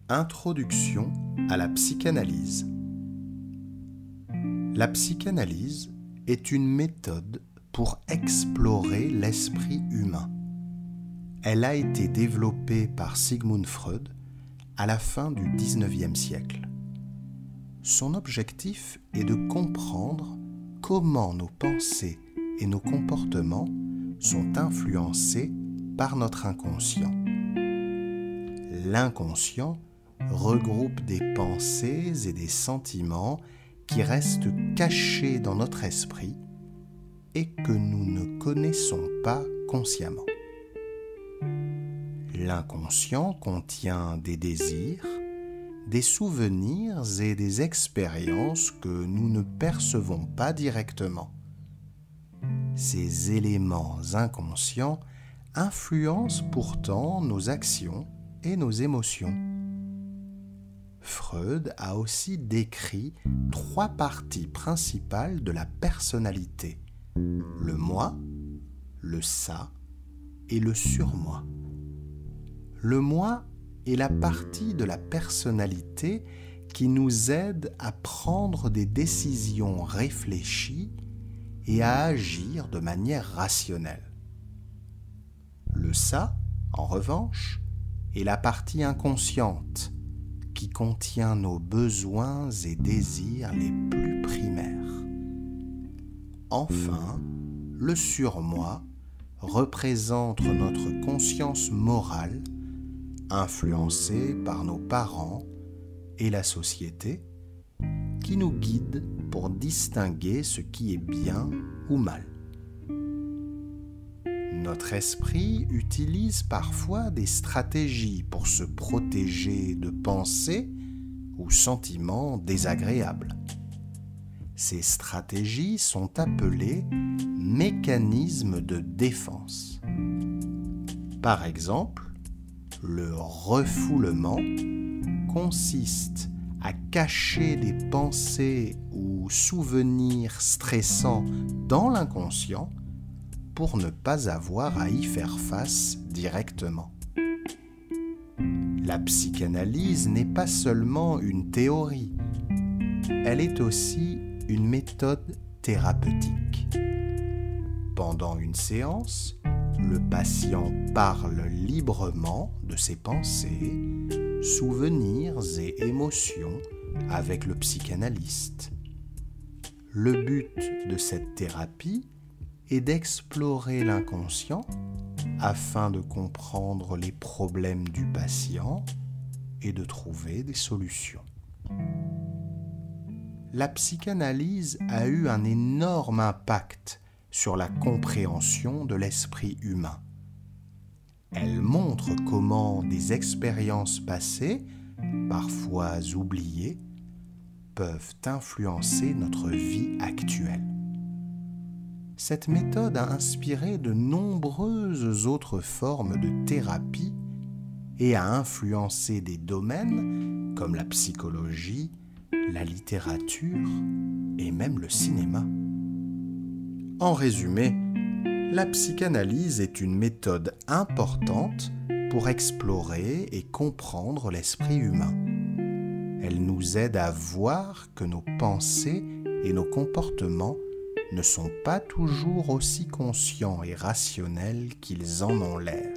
Introduction à la psychanalyse. La psychanalyse est une méthode pour explorer l'esprit humain. Elle a été développée par Sigmund Freud à la fin du XIXe siècle. Son objectif est de comprendre comment nos pensées et nos comportements sont influencés par notre inconscient. L'inconscient regroupe des pensées et des sentiments qui restent cachés dans notre esprit et que nous ne connaissons pas consciemment. L'inconscient contient des désirs, des souvenirs et des expériences que nous ne percevons pas directement. Ces éléments inconscients influencent pourtant nos actions et nos émotions. Freud a aussi décrit 3 parties principales de la personnalité: le moi, le ça et le surmoi. Le moi est la partie de la personnalité qui nous aide à prendre des décisions réfléchies et à agir de manière rationnelle. Le ça, en revanche, est la partie inconsciente qui contient nos besoins et désirs les plus primaires. Enfin, le surmoi représente notre conscience morale, influencée par nos parents et la société, qui nous guide pour distinguer ce qui est bien ou mal. Notre esprit utilise parfois des stratégies pour se protéger de pensées ou sentiments désagréables. Ces stratégies sont appelées mécanismes de défense. Par exemple, le refoulement consiste à cacher des pensées ou souvenirs stressants dans l'inconscient pour ne pas avoir à y faire face directement. La psychanalyse n'est pas seulement une théorie, elle est aussi une méthode thérapeutique. Pendant une séance, le patient parle librement de ses pensées, souvenirs et émotions avec le psychanalyste. Le but de cette thérapie est d'explorer l'inconscient afin de comprendre les problèmes du patient et de trouver des solutions. La psychanalyse a eu un énorme impact sur la compréhension de l'esprit humain. Elle montre comment des expériences passées, parfois oubliées, peuvent influencer notre vie actuelle. Cette méthode a inspiré de nombreuses autres formes de thérapie et a influencé des domaines comme la psychologie, la littérature et même le cinéma. En résumé, la psychanalyse est une méthode importante pour explorer et comprendre l'esprit humain. Elle nous aide à voir que nos pensées et nos comportements ne sont pas toujours aussi conscients et rationnels qu'ils en ont l'air.